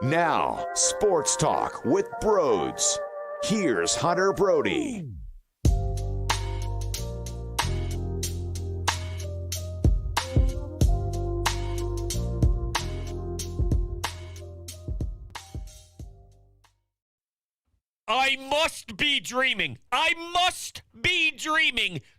Now, Sports Talk with Broads. Here's Hunter Brody. I must be dreaming.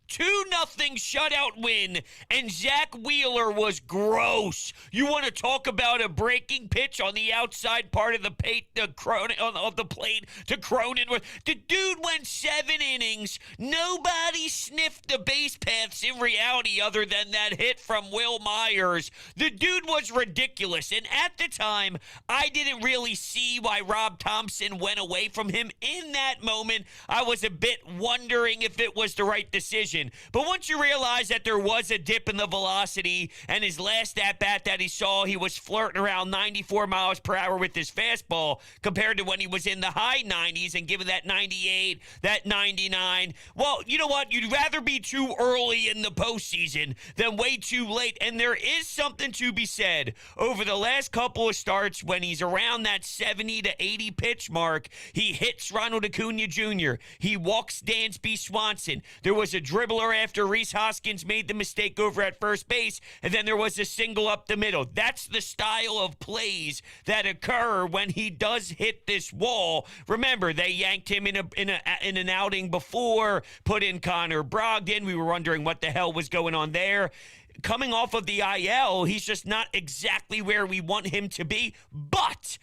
2-0 shutout win, and Zack Wheeler was gross. You want to talk about a breaking pitch on the outside part of the plate, of the plate to Cronenworth? The dude went 7 innings. Nobody sniffed the base paths in reality other than that hit from Will Myers. The dude was ridiculous, and at the time, I didn't really see why Rob Thompson went away from him. In that moment, I was a bit wondering if it was the right decision. But once you realize that there was a dip in the velocity, and his last at-bat that he saw, he was flirting around 94 miles per hour with his fastball compared to when he was in the high 90s and given that 98, that 99. Well, you know what? You'd rather be too early in the postseason than way too late. And there is something to be said. Over the last couple of starts, when he's around that 70 to 80 pitch mark, he hits Ronald Acuna Jr. He walks Dansby Swanson. There was a dribbler after Rhys Hoskins made the mistake over at first base, and then there was a single up the middle. That's the style of plays that occur when he does hit this wall. Remember, they yanked him in an outing before, put in Connor Brogdon. We were wondering what the hell was going on there. Coming off of the IL, he's just not exactly where we want him to be. But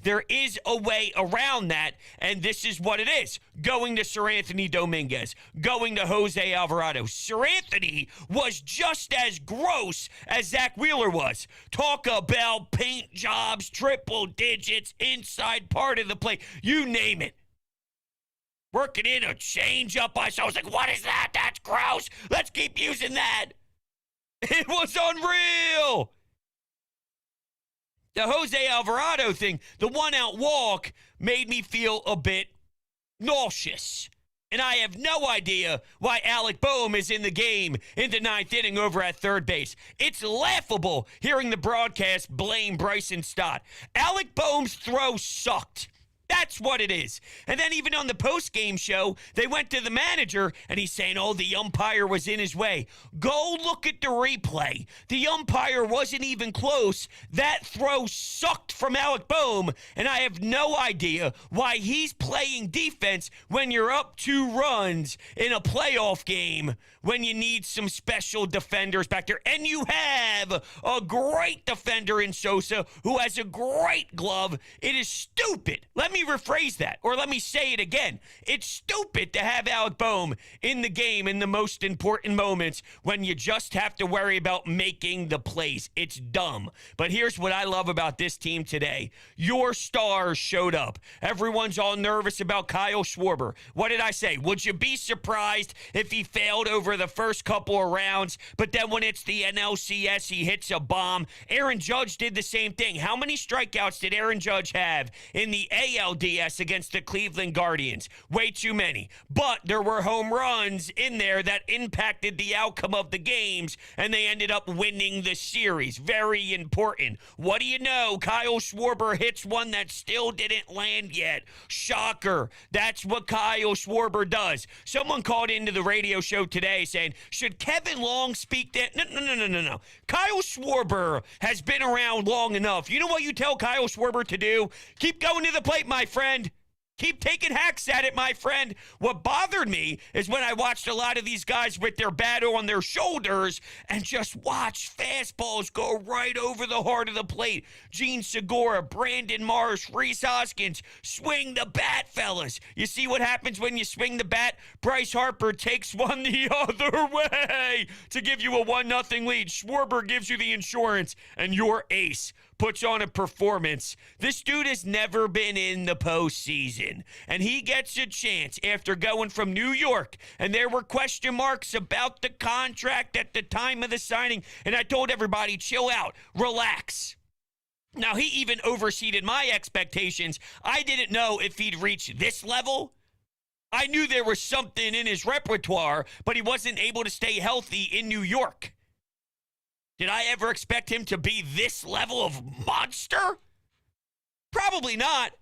there is a way around that, and this is what it is. Going to Seranthony Dominguez, going to Jose Alvarado. Seranthony was just as gross as Zack Wheeler was. Talk about paint jobs, triple digits, inside part of the plate, you name it. Working in a changeup. I was like, what is that? That's gross. Let's keep using that. It was unreal. The Jose Alvarado thing, the one-out walk, made me feel a bit nauseous. And I have no idea why Alec Boehm is in the game in the 9th inning over at third base. It's laughable hearing the broadcast blame Bryson Stott. Alec Boehm's throw sucked. That's what it is. And then even on the post-game show, they went to the manager, and he's saying, oh, the umpire was in his way. Go look at the replay. The umpire wasn't even close. That throw sucked from Alec Boehm, and I have no idea why he's playing defense when you're up 2 runs in a playoff game when you need some special defenders back there. And you have a great defender in Sosa who has a great glove. It is stupid. Let me rephrase that, or let me say it again. It's stupid to have Alec Boehm in the game in the most important moments when you just have to worry about making the plays. It's dumb. But here's what I love about this team today. Your stars showed up. Everyone's all nervous about Kyle Schwarber. What did I say? Would you be surprised if he failed over the first couple of rounds, but then when it's the NLCS, he hits a bomb? Aaron Judge did the same thing. How many strikeouts did Aaron Judge have in the ALDS against the Cleveland Guardians? Way too many. But there were home runs in there that impacted the outcome of the games, and they ended up winning the series. Very important. What do you know? Kyle Schwarber hits one that still didn't land yet. Shocker. That's what Kyle Schwarber does. Someone called into the radio show today saying, should Kevin Long speak that? No. Kyle Schwarber has been around long enough. You know what you tell Kyle Schwarber to do? Keep going to the plate, my friend. Keep taking hacks at it, my friend. What bothered me is when I watched a lot of these guys with their bat on their shoulders and just watch fastballs go right over the heart of the plate. Gene Segura, Brandon Marsh, Rhys Hoskins, swing the bat, fellas. You see what happens when you swing the bat? Bryce Harper takes one the other way to give you a 1-0 lead. Schwarber gives you the insurance, and your ace puts on a performance. This dude has never been in the postseason, and he gets a chance after going from New York, and there were question marks about the contract at the time of the signing, and I told everybody, chill out, relax. Now, he even overseeded my expectations. I didn't know if he'd reach this level. I knew there was something in his repertoire, but he wasn't able to stay healthy in New York. Did I ever expect him to be this level of monster? Probably not.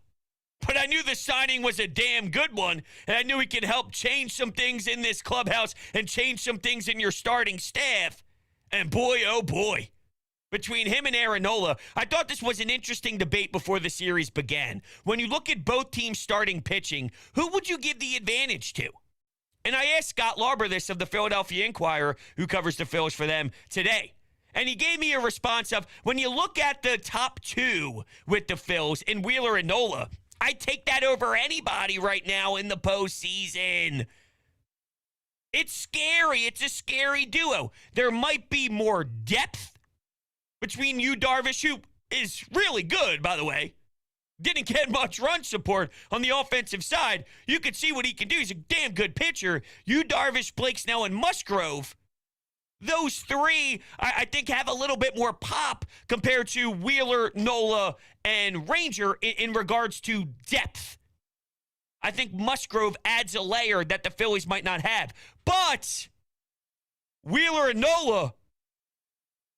But I knew the signing was a damn good one, and I knew he could help change some things in this clubhouse and change some things in your starting staff. And boy, oh boy, between him and Aaron Nola, I thought this was an interesting debate before the series began. When you look at both teams starting pitching, who would you give the advantage to? And I asked Scott Schwarber this of the Philadelphia Inquirer, who covers the Phillies for them today. And he gave me a response of, when you look at the top two with the Phils in Wheeler and Nola, I take that over anybody right now in the postseason. It's scary. It's a scary duo. There might be more depth between you, Darvish, who is really good, by the way. Didn't get much run support on the offensive side. You could see what he can do. He's a damn good pitcher. You, Darvish, Blake Snell, and Musgrove. Those three, I think, have a little bit more pop compared to Wheeler, Nola, and Ranger in regards to depth. I think Musgrove adds a layer that the Phillies might not have. But Wheeler and Nola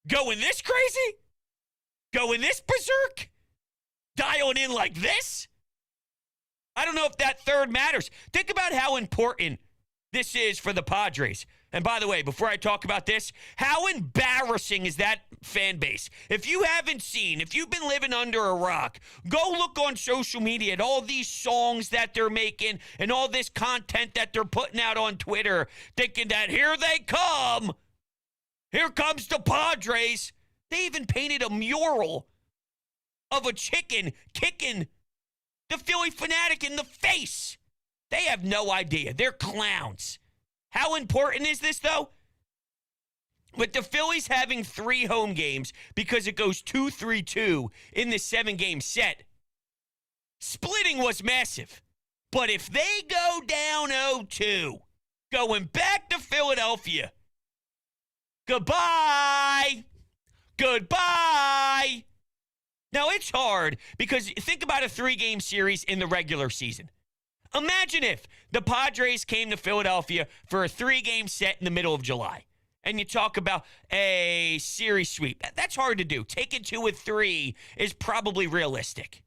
going this crazy? Going this berserk? Dialing in like this? I don't know if that third matters. Think about how important this is for the Padres. And by the way, before I talk about this, how embarrassing is that fan base? If you haven't seen, if you've been living under a rock, go look on social media at all these songs that they're making and all this content that they're putting out on Twitter, thinking that here they come. Here comes the Padres. They even painted a mural of a chicken kicking the Philly fanatic in the face. They have no idea. They're clowns. How important is this, though? With the Phillies having 3 home games because it goes 2-3-2 in the 7-game set, splitting was massive. But if they go down 0-2, going back to Philadelphia, goodbye. Goodbye. Now, it's hard because think about a 3-game series in the regular season. Imagine if the Padres came to Philadelphia for a 3-game set in the middle of July, and you talk about a series sweep. That's hard to do. Taking 2 with 3 is probably realistic.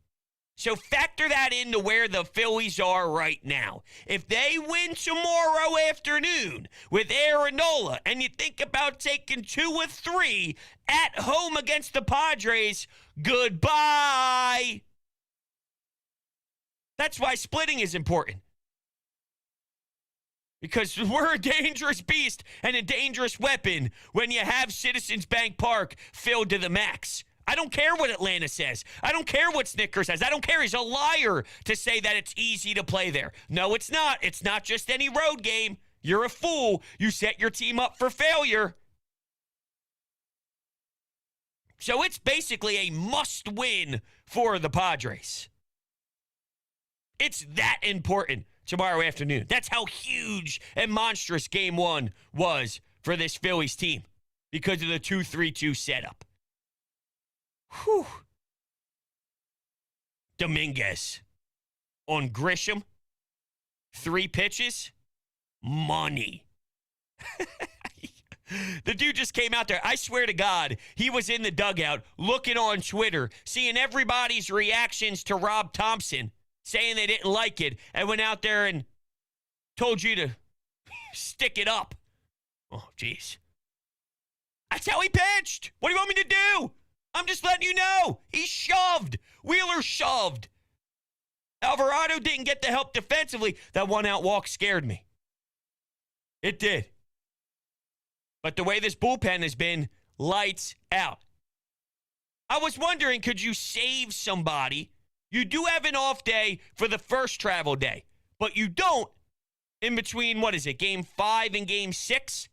So factor that into where the Phillies are right now. If they win tomorrow afternoon with Aaron Nola, and you think about taking 2 with 3 at home against the Padres, goodbye. That's why splitting is important. Because we're a dangerous beast and a dangerous weapon when you have Citizens Bank Park filled to the max. I don't care what Atlanta says. I don't care what Snicker says. I don't care. He's a liar to say that it's easy to play there. No, it's not. It's not just any road game. You're a fool. You set your team up for failure. So it's basically a must-win for the Padres. It's that important tomorrow afternoon. That's how huge and monstrous Game 1 was for this Phillies team because of the 2-3-2 setup. Whew. Dominguez on Grisham. 3 pitches. Money. The dude just came out there. I swear to God, he was in the dugout looking on Twitter, seeing everybody's reactions to Rob Thompson, saying they didn't like it, and went out there and told you to stick it up. Oh, jeez. That's how he pitched. What do you want me to do? I'm just letting you know. He shoved. Wheeler shoved. Alvarado didn't get the help defensively. That 1-out walk scared me. It did. But the way this bullpen has been, lights out. I was wondering, could you save somebody? You do have an off day for the first travel day, but you don't in between, Game 5 and Game 6?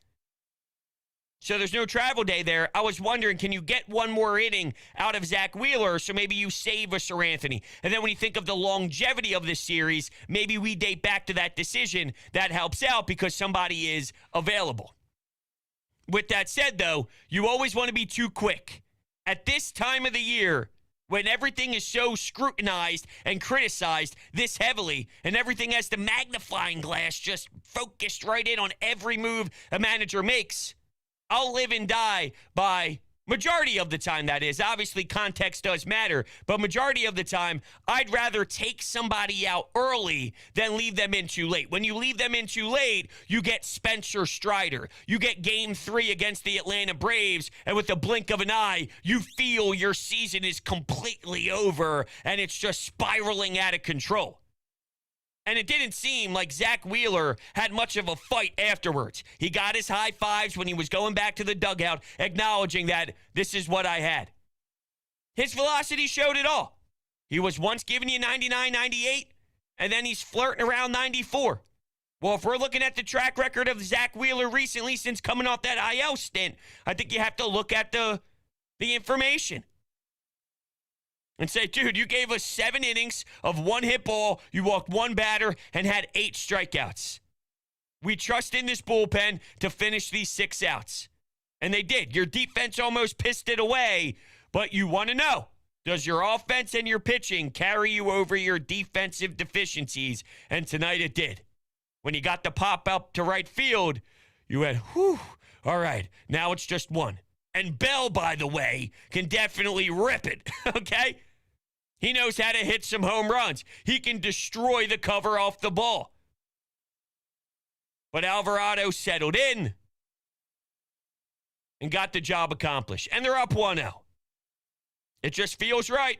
So there's no travel day there. I was wondering, can you get one more inning out of Zack Wheeler so maybe you save a Sir Anthony? And then when you think of the longevity of this series, maybe we date back to that decision. That helps out because somebody is available. With that said, though, you always want to be too quick. At this time of the year, when everything is so scrutinized and criticized this heavily, and everything has the magnifying glass just focused right in on every move a manager makes, I'll live and die by Majority of the time, that is. Obviously, context does matter, but majority of the time, I'd rather take somebody out early than leave them in too late. When you leave them in too late, you get Spencer Strider. You get Game 3 against the Atlanta Braves, and with the blink of an eye, you feel your season is completely over, and it's just spiraling out of control. And it didn't seem like Zack Wheeler had much of a fight afterwards. He got his high fives when he was going back to the dugout, acknowledging that this is what I had. His velocity showed it all. He was once giving you 99, 98, and then he's flirting around 94. Well, if we're looking at the track record of Zack Wheeler recently since coming off that IL stint, I think you have to look at the information. And say, dude, you gave us 7 innings of one-hit ball, you walked one batter, and had 8 strikeouts. We trust in this bullpen to finish these 6 outs. And they did. Your defense almost pissed it away, but you want to know, does your offense and your pitching carry you over your defensive deficiencies? And tonight it did. When you got the pop up to right field, you went, whew, all right, now it's just 1. And Bell, by the way, can definitely rip it, okay? He knows how to hit some home runs. He can destroy the cover off the ball. But Alvarado settled in and got the job accomplished. And they're up 1-0. It just feels right.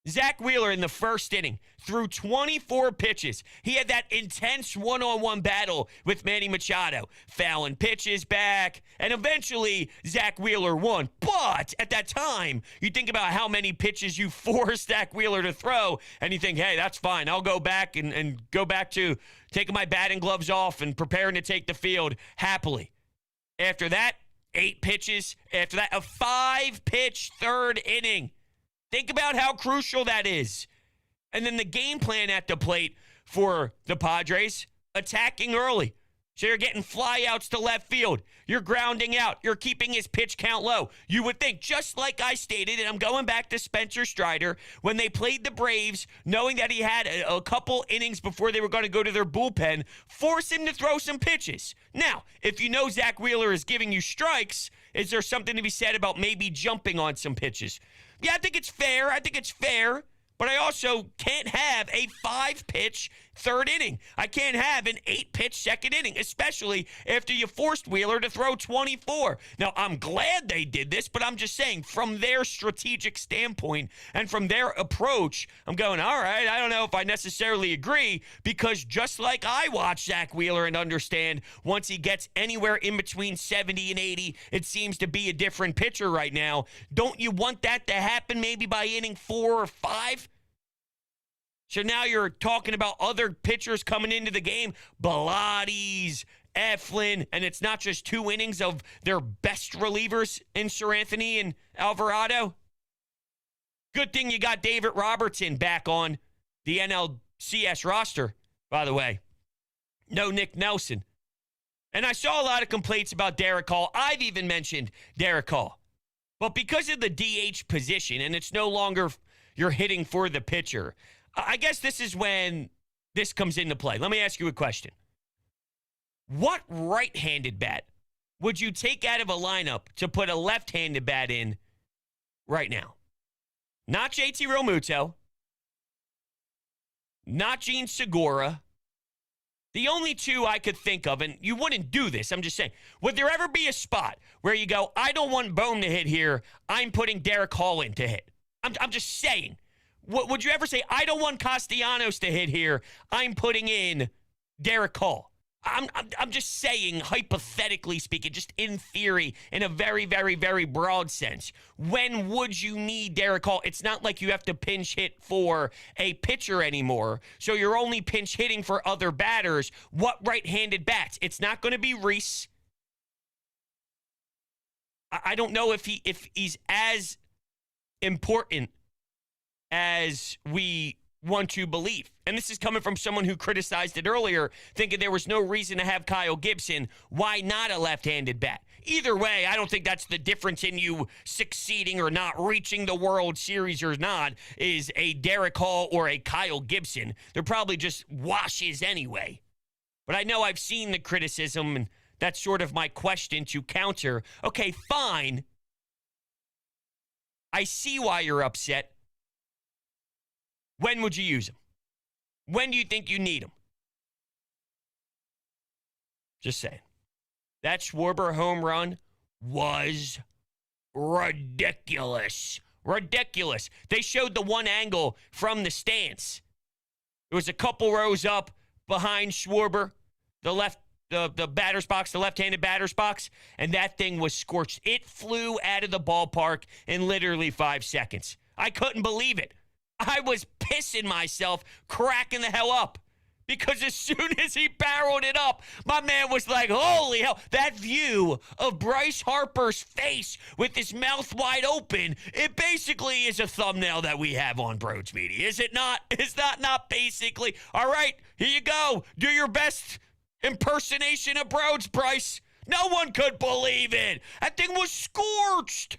Zack Wheeler in the first inning threw 24 pitches. He had that intense one-on-one battle with Manny Machado, fouling pitches back, and eventually Zack Wheeler won. But at that time, you think about how many pitches you forced Zack Wheeler to throw, and you think, hey, that's fine. I'll go back and go back to taking my batting gloves off and preparing to take the field happily. After that, 8 pitches. After that, a 5-pitch third inning. Think about how crucial that is. And then the game plan at the plate for the Padres, attacking early. So you're getting flyouts to left field. You're grounding out. You're keeping his pitch count low. You would think, just like I stated, and I'm going back to Spencer Strider, when they played the Braves, knowing that he had a couple innings before they were going to go to their bullpen, force him to throw some pitches. Now, if you know Zack Wheeler is giving you strikes, is there something to be said about maybe jumping on some pitches? Yeah, I think it's fair. But I also can't have a 5-pitch third inning. I can't have an 8-pitch second inning, especially after you forced Wheeler to throw 24. Now, I'm glad they did this, but I'm just saying, from their strategic standpoint and from their approach, I'm going, all right, I don't know if I necessarily agree, because just like I watch Zack Wheeler and understand once he gets anywhere in between 70 and 80, it seems to be a different pitcher right now. Don't you want that to happen maybe by inning 4 or 5? So now you're talking about other pitchers coming into the game, Bilotti, Eflin, and it's not just 2 innings of their best relievers in Sir Anthony and Alvarado. Good thing you got David Robertson back on the NLCS roster, by the way. No Nick Nelson. And I saw a lot of complaints about Derek Hall. I've even mentioned Derek Hall. But because of the DH position, and it's no longer you're hitting for the pitcher, I guess this is when this comes into play. Let me ask you a question. What right-handed bat would you take out of a lineup to put a left-handed bat in right now? Not JT Realmuto. Not Gene Segura. The only 2 I could think of, and you wouldn't do this, I'm just saying, would there ever be a spot where you go, I don't want Bohm to hit here, I'm putting Derek Hall in to hit? I'm just saying. Would you ever say, I don't want Castellanos to hit here, I'm putting in Derek Hall? I'm just saying, hypothetically speaking, just in theory, in a very, very, very broad sense. When would you need Derek Hall? It's not like you have to pinch hit for a pitcher anymore, so you're only pinch hitting for other batters. What right-handed bats? It's not going to be Reese. I don't know if he's as important as we want to believe. And this is coming from someone who criticized it earlier, thinking there was no reason to have Kyle Gibson. Why not a left-handed bat? Either way, I don't think that's the difference in you succeeding or not, reaching the World Series or not, is a Derek Hall or a Kyle Gibson. They're probably just washes anyway. But I know I've seen the criticism, and That's sort of my question to counter. Okay, fine. I see why you're upset. When would you use him? When do you think you need him? Just saying. That Schwarber home run was ridiculous. Ridiculous. They showed the one angle from the stands. It was a couple rows up behind Schwarber, the batter's box, the left-handed batter's box, and that thing was scorched. It flew out of the ballpark in literally 5 seconds. I couldn't believe it. I was pissing myself, cracking the hell up. Because as soon as he barreled it up, my man was like, holy hell. That view of Bryce Harper's face with his mouth wide open, it basically is a thumbnail that we have on Broads Media. Is it not? Is that not basically? All right, here you go. Do your best impersonation of Broads, Bryce. No one could believe it. That thing was scorched.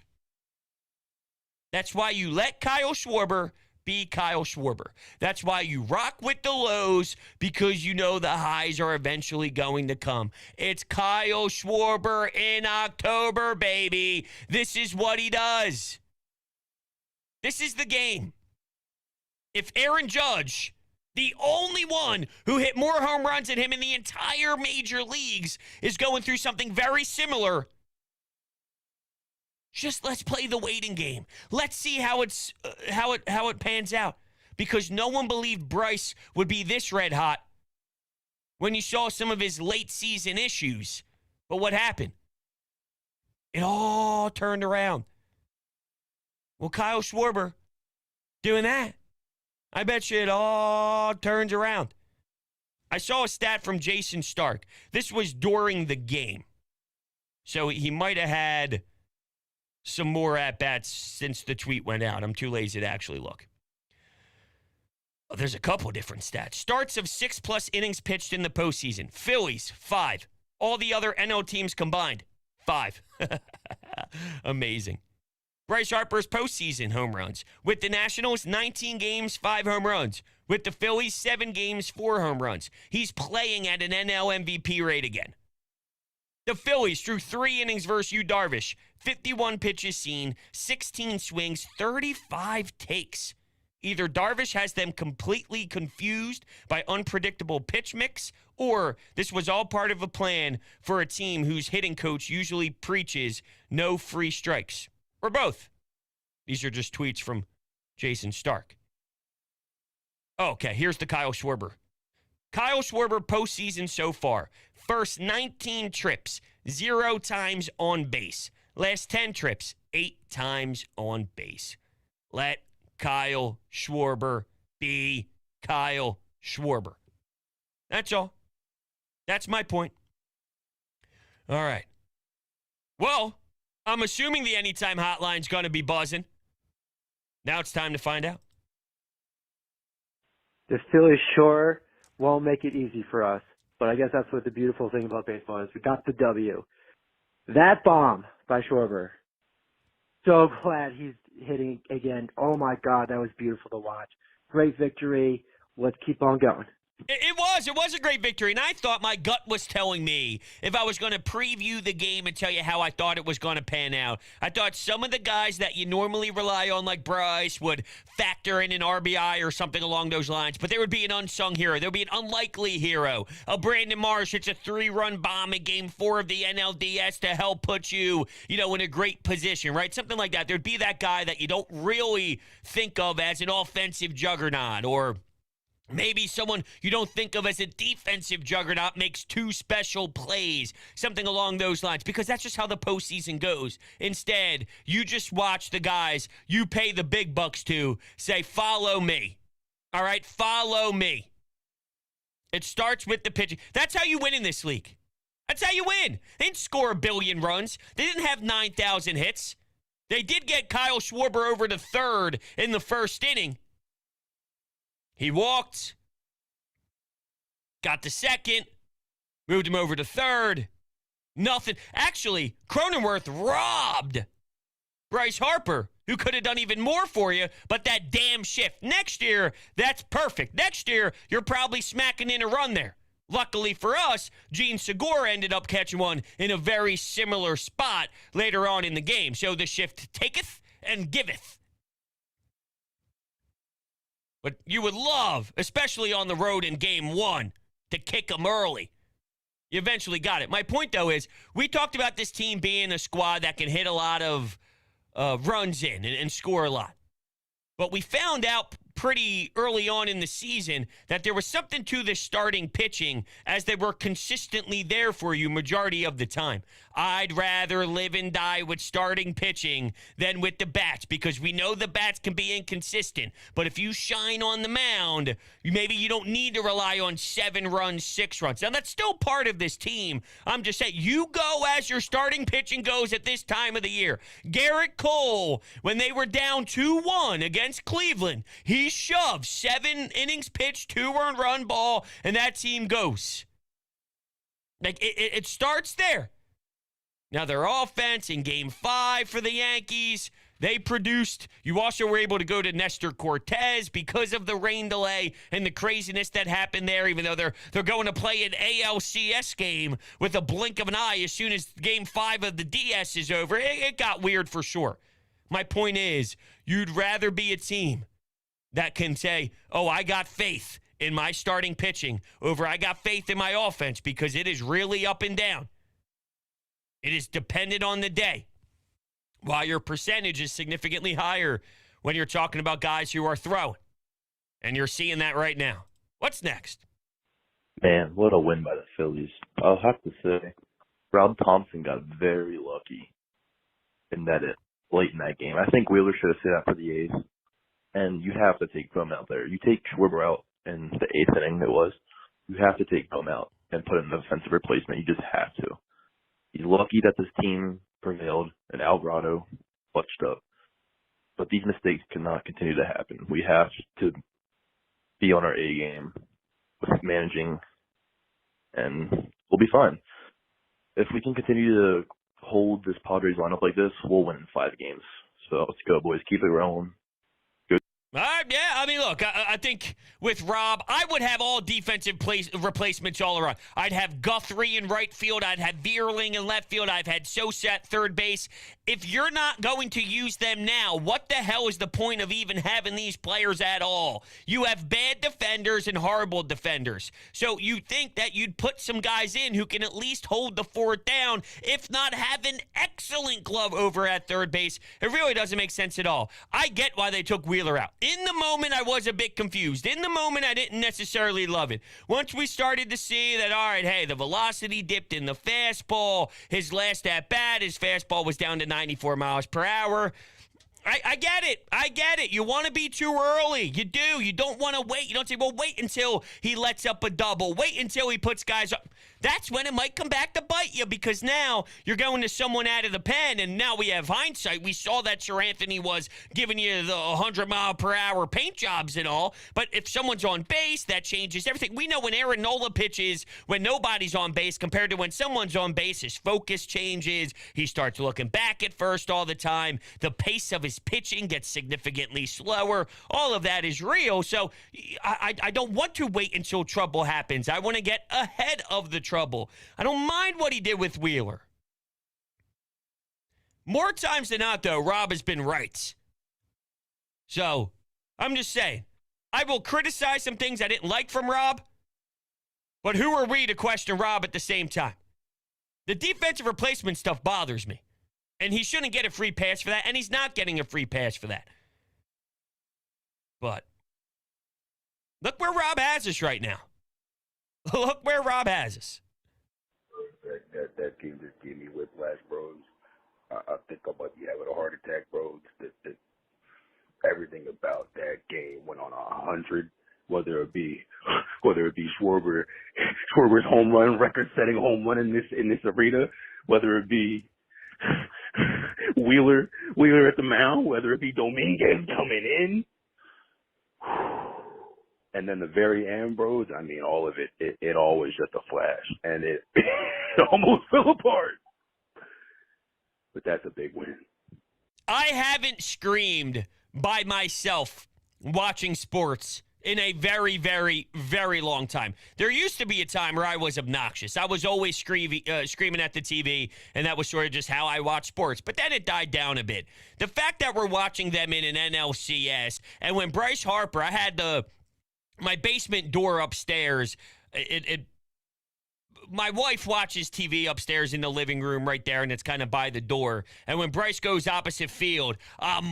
That's why you let Kyle Schwarber be Kyle Schwarber. That's why you rock with the lows, because you know the highs are eventually going to come. It's Kyle Schwarber in October, baby. This is what he does. This is the game. If Aaron Judge, the only one who hit more home runs than him in the entire major leagues, is going through something very similar, just let's play the waiting game. Let's see how it pans out. Because no one believed Bryce would be this red hot when you saw some of his late season issues. But what happened? It all turned around. Well, Kyle Schwarber doing that, I bet you it all turns around. I saw a stat from Jason Stark. This was during the game. So he might have had some more at-bats since the tweet went out. I'm too lazy to actually look. Oh, there's a couple different stats. Starts of 6+ innings pitched in the postseason. Phillies, 5. All the other NL teams combined, 5. Amazing. Bryce Harper's postseason home runs. With the Nationals, 19 games, 5 home runs. With the Phillies, 7 games, 4 home runs. He's playing at an NL MVP rate again. The Phillies threw 3 innings versus Yu Darvish. 51 pitches seen, 16 swings, 35 takes. Either Darvish has them completely confused by unpredictable pitch mix, or this was all part of a plan for a team whose hitting coach usually preaches no free strikes. Or both. These are just tweets from Jason Stark. Okay, here's the Kyle Schwarber. Kyle Schwarber postseason so far. First 19 trips, 0 times on base. Last 10 trips, 8 times on base. Let Kyle Schwarber be Kyle Schwarber. That's all. That's my point. All right. Well, I'm assuming the Anytime Hotline's going to be buzzing. Now it's time to find out. The Phillies sure won't make it easy for us, but I guess that's what the beautiful thing about baseball is. We got the W. That bomb by Schwarber. So glad he's hitting again. Oh, my God, that was beautiful to watch. Great victory. Let's keep on going. It was a great victory, and I thought my gut was telling me if I was going to preview the game and tell you how I thought it was going to pan out. I thought some of the guys that you normally rely on, like Bryce, would factor in an RBI or something along those lines, but there would be an unsung hero. There would be an unlikely hero. A Brandon Marsh hits a 3-run bomb in Game 4 of the NLDS to help put you, in a great position, right? Something like that. There'd be that guy that you don't really think of as an offensive juggernaut, or maybe someone you don't think of as a defensive juggernaut makes 2 special plays, something along those lines, because that's just how the postseason goes. Instead, you just watch the guys you pay the big bucks to say, follow me. All right, follow me. It starts with the pitching. That's how you win in this league. That's how you win. They didn't score 1 billion runs. They didn't have 9,000 hits. They did get Kyle Schwarber over to third in the first inning. He walked, got to second, moved him over to third. Nothing. Actually, Cronenworth robbed Bryce Harper, who could have done even more for you, but that damn shift. Next year, that's perfect. Next year, you're probably smacking in a run there. Luckily for us, Gene Segura ended up catching one in a very similar spot later on in the game. So the shift taketh and giveth. But you would love, especially on the road in game one, to kick them early. You eventually got it. My point, though, is we talked about this team being a squad that can hit a lot of runs in and score a lot. But we found out pretty early on in the season that there was something to the starting pitching as they were consistently there for you majority of the time. I'd rather live and die with starting pitching than with the bats because we know the bats can be inconsistent. But if you shine on the mound, maybe you don't need to rely on 7 runs, 6 runs. Now, that's still part of this team. I'm just saying, you go as your starting pitching goes at this time of the year. Garrett Cole, when they were down 2-1 against Cleveland, he shoved 7 innings pitched, 2 earned run ball, and that team goes. Like, it starts there. Now, their offense in Game 5 for the Yankees, they produced. You also were able to go to Nestor Cortez because of the rain delay and the craziness that happened there, even though they're going to play an ALCS game with a blink of an eye as soon as Game 5 of the DS is over. It got weird for sure. My point is, you'd rather be a team that can say, oh, I got faith in my starting pitching over I got faith in my offense because it is really up and down. It is dependent on the day. While your percentage is significantly higher when you're talking about guys who are throwing. And you're seeing that right now. What's next? Man, what a win by the Phillies. I'll have to say, Rob Thompson got very lucky in that late in that game. I think Wheeler should have sat out for the 8th. And you have to take Bohm out there. You take Schwarber out in the 8th inning it was. You have to take Bohm out and put in the defensive replacement. You just have to. He's lucky that this team prevailed and Alvarado clutched up. But these mistakes cannot continue to happen. We have to be on our A game with managing, and we'll be fine. If we can continue to hold this Padres lineup like this, we'll win in 5 games. So let's go, boys. Keep it rolling. Yeah, I mean, look, I think with Rob, I would have all defensive replacements all around. I'd have Guthrie in right field. I'd have Vierling in left field. I've had Sosa at third base. If you're not going to use them now, what the hell is the point of even having these players at all? You have bad defenders and horrible defenders. So you think that you'd put some guys in who can at least hold the fort down, if not have an excellent glove over at third base. It really doesn't make sense at all. I get why they took Wheeler out. In the moment, I was a bit confused. In the moment, I didn't necessarily love it. Once we started to see that, all right, hey, the velocity dipped in the fastball. His last at-bat, his fastball was down to 94 miles per hour. I get it. I get it. You want to be too early. You do. You don't want to wait. You don't say, well, wait until he lets up a double. Wait until he puts guys up. That's when it might come back to bite you because now you're going to someone out of the pen, and now we have hindsight. We saw that Sir Anthony was giving you the 100-mile-per-hour paint jobs and all, but if someone's on base, that changes everything. We know when Aaron Nola pitches when nobody's on base compared to when someone's on base, his focus changes. He starts looking back at first all the time. The pace of his pitching gets significantly slower. All of that is real, so I don't want to wait until trouble happens. I want to get ahead of the trouble. I don't mind what he did with Wheeler. More times than not, though, Rob has been right. So, I'm just saying, I will criticize some things I didn't like from Rob, but who are we to question Rob at the same time? The defensive replacement stuff bothers me, and he shouldn't get a free pass for that, and he's not getting a free pass for that. But look where Rob has us right now. Look where Rob has us. That game just gave me whiplash, bros. I think I might be having a heart attack, bro. Everything about that game went on 100. Whether it be Schwarber's home run, record-setting home run in this arena, whether it be Wheeler at the mound, whether it be Dominguez coming in. And then the very end, bros, I mean, all of it all was just a flash. And it almost fell apart. But that's a big win. I haven't screamed by myself watching sports in a very, very, very long time. There used to be a time where I was obnoxious. I was always screaming at the TV, and that was sort of just how I watch sports. But then it died down a bit. The fact that we're watching them in an NLCS, and when Bryce Harper, I had my basement door upstairs, my wife watches TV upstairs in the living room right there, and it's kind of by the door. And when Bryce goes opposite field, I'm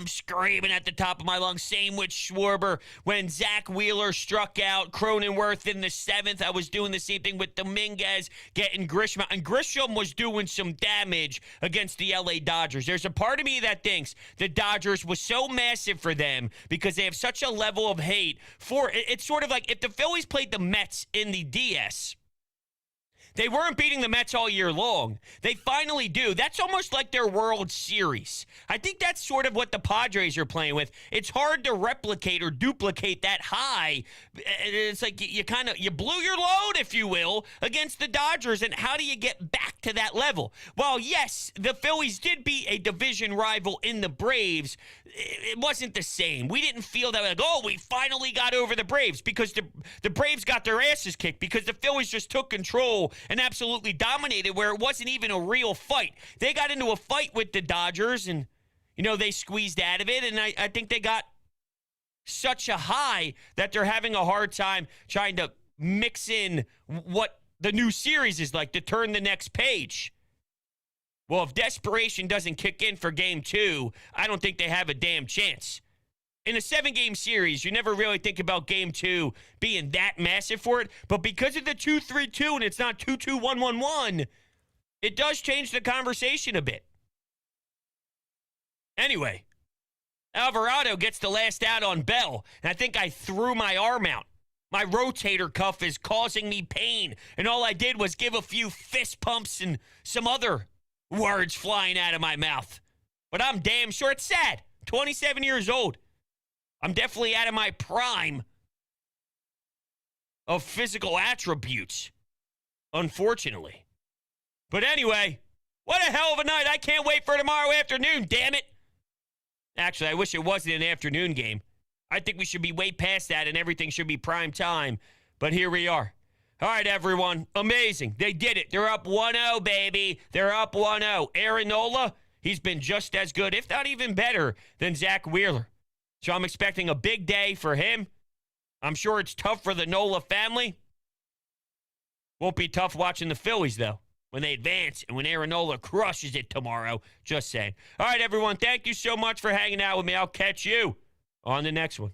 screaming at the top of my lungs. Same with Schwarber. When Zack Wheeler struck out Cronenworth in the 7th, I was doing the same thing with Dominguez, getting Grisham. And Grisham was doing some damage against the LA Dodgers. There's a part of me that thinks the Dodgers was so massive for them because they have such a level of hate for it. It's sort of like if the Phillies played the Mets in the DS. They weren't beating the Mets all year long. They finally do. That's almost like their World Series. I think that's sort of what the Padres are playing with. It's hard to replicate or duplicate that high. It's like you blew your load, if you will, against the Dodgers, and how do you get back to that level? Well, yes, the Phillies did beat a division rival in the Braves. It wasn't the same. We didn't feel that, we finally got over the Braves, because the Braves got their asses kicked because the Phillies just took control and absolutely dominated where it wasn't even a real fight. They got into a fight with the Dodgers, and, they squeezed out of it, and I think they got such a high that they're having a hard time trying to mix in what the new series is like to turn the next page. Well, if desperation doesn't kick in for Game 2, I don't think they have a damn chance. In a 7-game series, you never really think about Game 2 being that massive for it, but because of the 2-3-2 and it's not 2-2-1-1-1, it does change the conversation a bit. Anyway, Alvarado gets the last out on Bell, and I think I threw my arm out. My rotator cuff is causing me pain, and all I did was give a few fist pumps and some other words flying out of my mouth. But I'm damn sure it's sad. 27 years old. I'm definitely out of my prime of physical attributes, unfortunately. But anyway, what a hell of a night. I can't wait for tomorrow afternoon, damn it. Actually, I wish it wasn't an afternoon game. I think we should be way past that and everything should be prime time. But here we are. All right, everyone. Amazing. They did it. They're up 1-0, baby. They're up 1-0. Aaron Nola, he's been just as good, if not even better, than Zack Wheeler. So I'm expecting a big day for him. I'm sure it's tough for the Nola family. Won't be tough watching the Phillies, though, when they advance and when Aaron Nola crushes it tomorrow. Just saying. All right, everyone. Thank you so much for hanging out with me. I'll catch you on the next one.